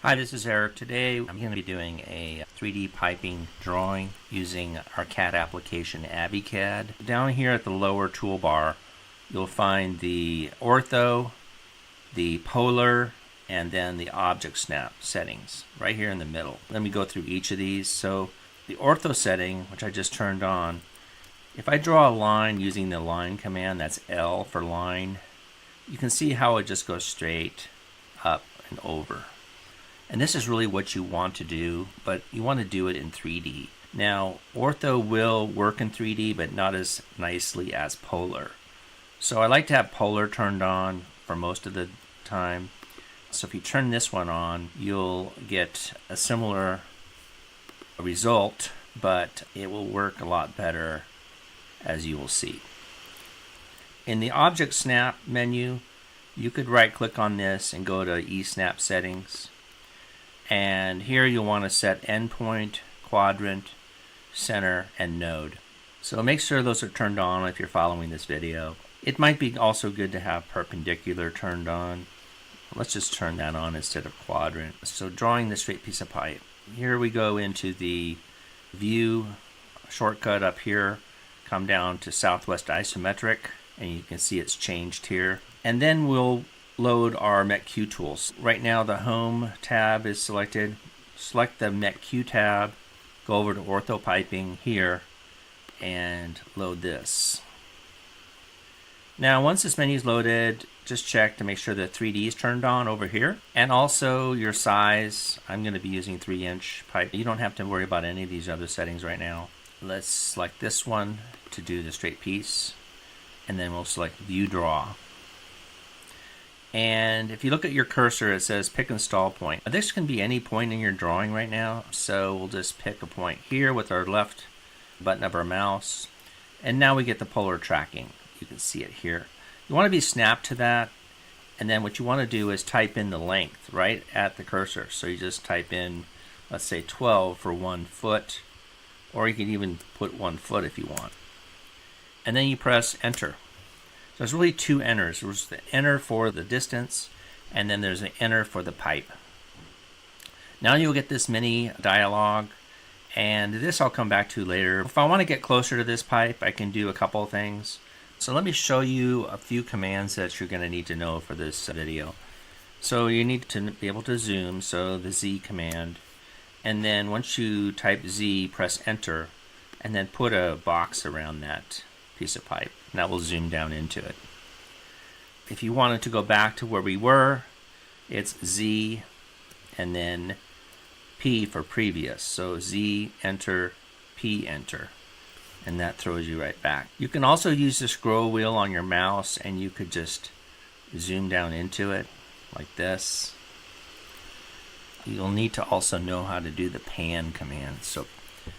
Hi, this is Eric. Today I'm going to be doing a 3D piping drawing using our CAD application AViCAD. Down here at the lower toolbar, you'll find the Ortho, the Polar, and then the Object Snap settings right here in the middle. Let me go through each of these. So the Ortho setting, which I just turned on, if I draw a line using the line command, that's L for line, you can see how it just goes straight up and over. And this is really what you want to do, but you want to do it in 3D. Now, Ortho will work in 3D, but not as nicely as Polar. So I like to have Polar turned on for most of the time. So if you turn this one on, you'll get a similar result, but it will work a lot better, as you will see. In the Object Snap menu, you could right-click on this and go to eSnap Settings. And here you'll want to set endpoint, quadrant, center, and node. So make sure those are turned on if you're following this video. It might be also good to have perpendicular turned on. Let's just turn that on instead of quadrant. So drawing the straight piece of pipe. Here we go into the view shortcut up here. Come down to Southwest Isometric, and you can see it's changed here. And then we'll load our Mech-Q tools. Right now the Home tab is selected. Select the Mech-Q tab, go over to Ortho Piping here, and load this. Now once this menu is loaded, just check to make sure the 3D is turned on over here. And also your size. I'm going to be using 3-inch pipe. You don't have to worry about any of these other settings right now. Let's select this one to do the straight piece, and then we'll select View Draw. And if you look at your cursor, it says pick install point. This can be any point in your drawing right now, so we'll just pick a point here with our left button of our mouse. And now we get the polar tracking. You can see it here. You want to be snapped to that, and then what you want to do is type in the length right at the cursor. So you just type in, let's say 12 for 1 foot, or you can even put 1 foot if you want. And then you press enter. So there's really two enters. There's the enter for the distance, and then there's an enter for the pipe. Now you'll get this mini dialog, and this I'll come back to later. If I want to get closer to this pipe, I can do a couple of things. So let me show you a few commands that you're going to need to know for this video. So you need to be able to zoom, so the Z command. And then once you type Z, press enter, and then put a box around that piece of pipe. And that will zoom down into it. If you wanted to go back to where we were, it's Z and then P for previous. So Z, enter, P, enter. And that throws you right back. You can also use the scroll wheel on your mouse, and you could just zoom down into it like this. You'll need to also know how to do the pan command. So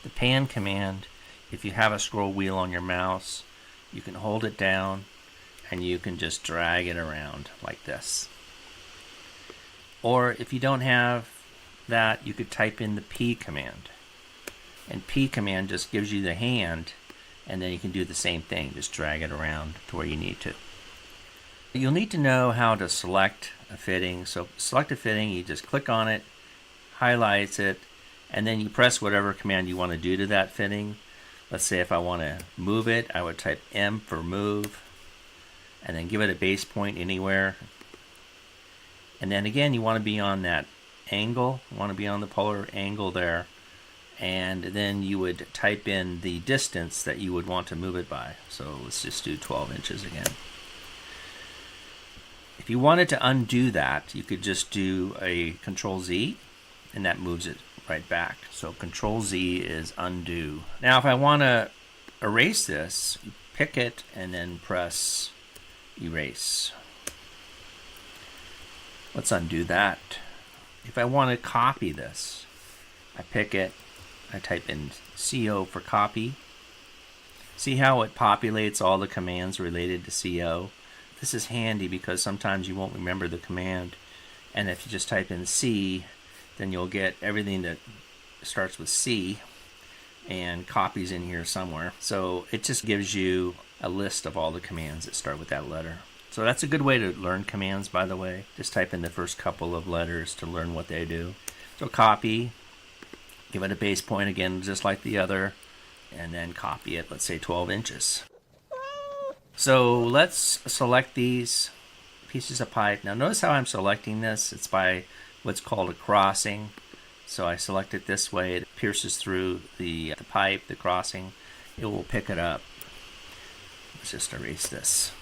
the pan command, if you have a scroll wheel on your mouse, you can hold it down and you can just drag it around like this. Or if you don't have that, you could type in the P command. And P command just gives you the hand, and then you can do the same thing, just drag it around to where you need to. You'll need to know how to select a fitting. So select a fitting, you just click on it, highlights it, and then you press whatever command you want to do to that fitting. Let's say if I want to move it, I would type M for move, and then give it a base point anywhere. And then again, you want to be on that angle, you want to be on the polar angle there, and then you would type in the distance that you would want to move it by. So let's just do 12 inches again. If you wanted to undo that, you could just do a Control Z, and that moves it right back. So Control Z is undo. Now if I want to erase this, pick it and then press erase. Let's undo that. If I want to copy this, I pick it, I type in CO for copy. See how it populates all the commands related to CO? This is handy because sometimes you won't remember the command, and if you just type in C, then you'll get everything that starts with C and copies in here somewhere. So it just gives you a list of all the commands that start with that letter. So that's a good way to learn commands, by the way. Just type in the first couple of letters to learn what they do. So copy, give it a base point again, just like the other, and then copy it, let's say 12 inches. So let's select these pieces of pipe. Now notice how I'm selecting this. It's by what's called a crossing. So I select it this way. It pierces through the pipe, the crossing. It will pick it up. Let's just erase this.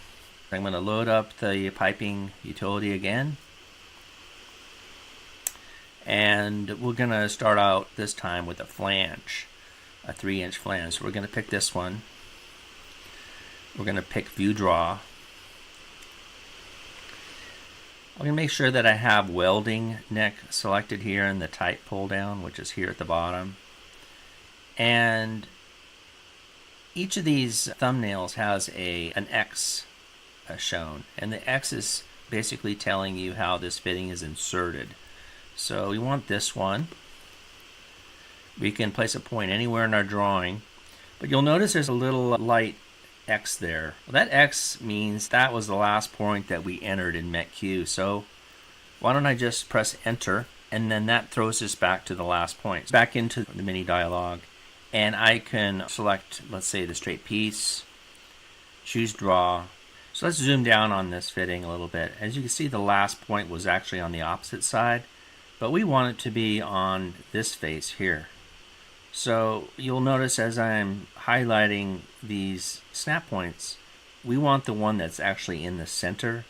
I'm going to load up the piping utility again. And we're going to start out this time with a flange, a 3-inch flange. So we're going to pick this one. We're going to pick View Draw. I'm going to make sure that I have welding neck selected here in the type pull down, which is here at the bottom. And each of these thumbnails has an X shown, and the X is basically telling you how this fitting is inserted. So we want this one. We can place a point anywhere in our drawing, but you'll notice there's a little light X there. Well, that X means that was the last point that we entered in Mech-Q. So why don't I just press enter, and then that throws us back to the last point, back into the mini dialog, and I can select, let's say, the straight piece, choose draw. So let's zoom down on this fitting a little bit. As you can see, the last point was actually on the opposite side, but we want it to be on this face here. So you'll notice as I'm highlighting these snap points, we want the one that's actually in the center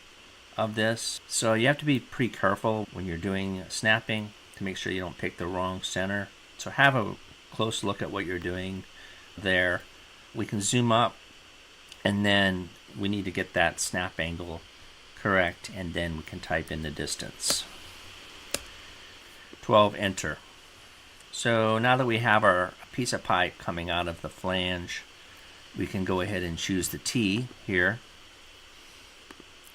of this. So you have to be pretty careful when you're doing snapping to make sure you don't pick the wrong center. So have a close look at what you're doing there. We can zoom up, and then we need to get that snap angle correct, and then we can type in the distance. 12, enter. So now that we have our piece of pipe coming out of the flange, we can go ahead and choose the T here.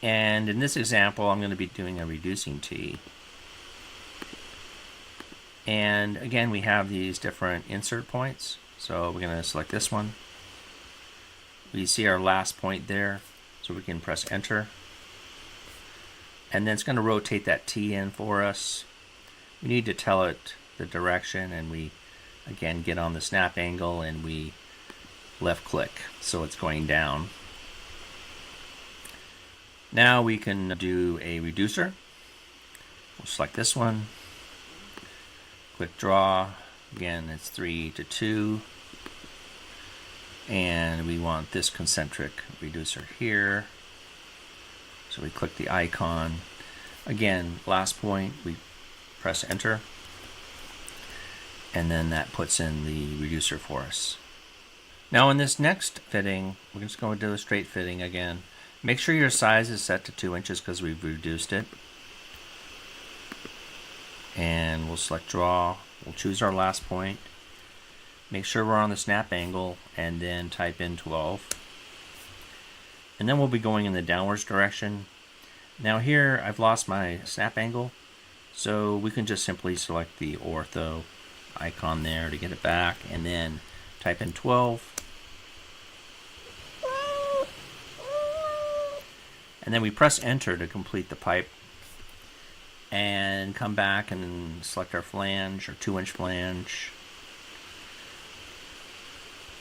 And in this example, I'm going to be doing a reducing T. And again, we have these different insert points. So we're going to select this one. We see our last point there, so we can press enter. And then it's going to rotate that T in for us. We need to tell it the direction, and we again get on the snap angle and we left click so it's going down. Now we can do a reducer. We'll select this one, click draw. Again, it's 3 to 2, and we want this concentric reducer here, so we click the icon. Again, last point, we press enter, and then that puts in the reducer for us. Now in this next fitting, we're just going to do a straight fitting again. Make sure your size is set to 2 inches because we've reduced it. And we'll select draw. We'll choose our last point. Make sure we're on the snap angle, and then type in 12. And then we'll be going in the downwards direction. Now here I've lost my snap angle, so we can just simply select the ortho icon there to get it back, and then type in 12. And then we press enter to complete the pipe, and come back and select our flange, or 2-inch flange.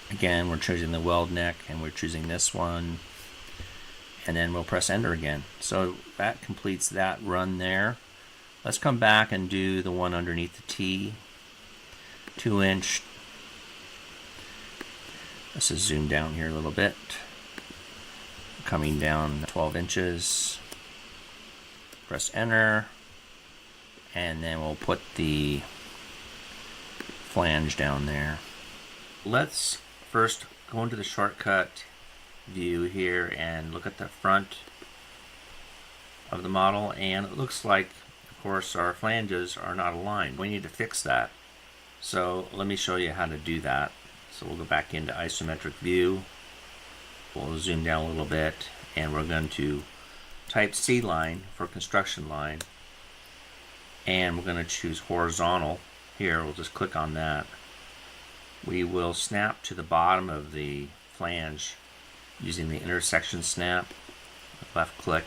Again, we're choosing the weld neck, and we're choosing this one, and then we'll press enter again. So that completes that run there. Let's come back and do the one underneath the T, 2-inch. Let's just zoom down here a little bit. Coming down 12 inches. Press enter, and then we'll put the flange down there. Let's first go into the shortcut view here and look at the front of the model, and it looks like, of course, our flanges are not aligned. We need to fix that. So let me show you how to do that. So we'll go back into isometric view. We'll zoom down a little bit, and we're going to type C line for construction line, and we're going to choose horizontal here. We'll just click on that. We will snap to the bottom of the flange using the intersection snap, left click.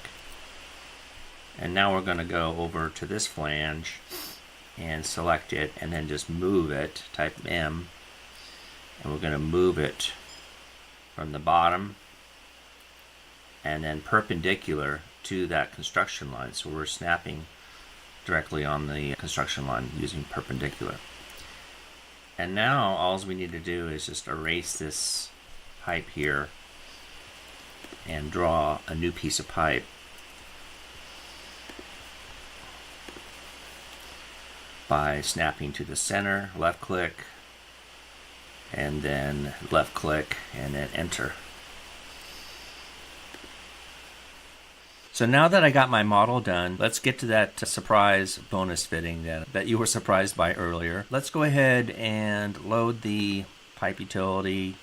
And now we're going to go over to this flange and select it and then just move it, type M, and we're going to move it from the bottom and then perpendicular to that construction line. So we're snapping directly on the construction line using perpendicular. And now all we need to do is just erase this pipe here and draw a new piece of pipe. By snapping to the center, left click, and then left click, and then enter. So now that I got my model done, let's get to that surprise bonus fitting that you were surprised by earlier. Let's go ahead and load the pipe utility.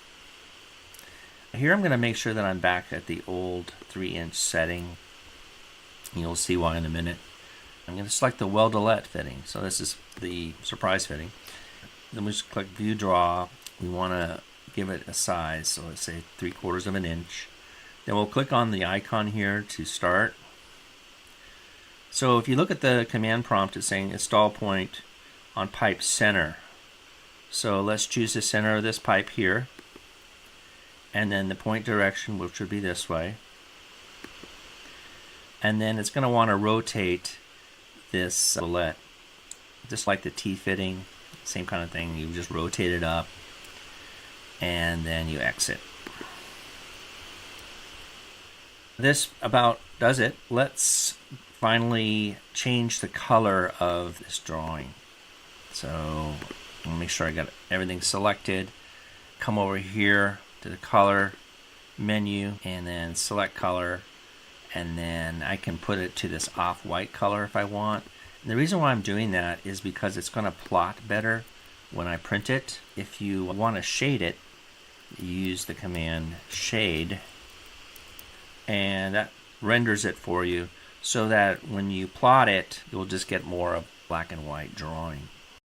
Here I'm going to make sure that I'm back at the old 3-inch setting. You'll see why in a minute. I'm going to select the weldolette fitting. So this is the surprise fitting. Then we just click View Draw. We want to give it a size. So let's say 3/4 of an inch. Then we'll click on the icon here to start. So if you look at the command prompt, it's saying install point on pipe center. So let's choose the center of this pipe here. And then the point direction, which would be this way. And then it's going to want to rotate this weldolette, just like the T-fitting, same kind of thing. You just rotate it up and then you exit. This about does it. Let's finally change the color of this drawing. So I'll make sure I got everything selected. Come over here to the color menu and then select color. And then I can put it to this off-white color if I want. And the reason why I'm doing that is because it's going to plot better when I print it. If you want to shade it, you use the command shade, and that renders it for you so that when you plot it, you'll just get more of black and white drawing.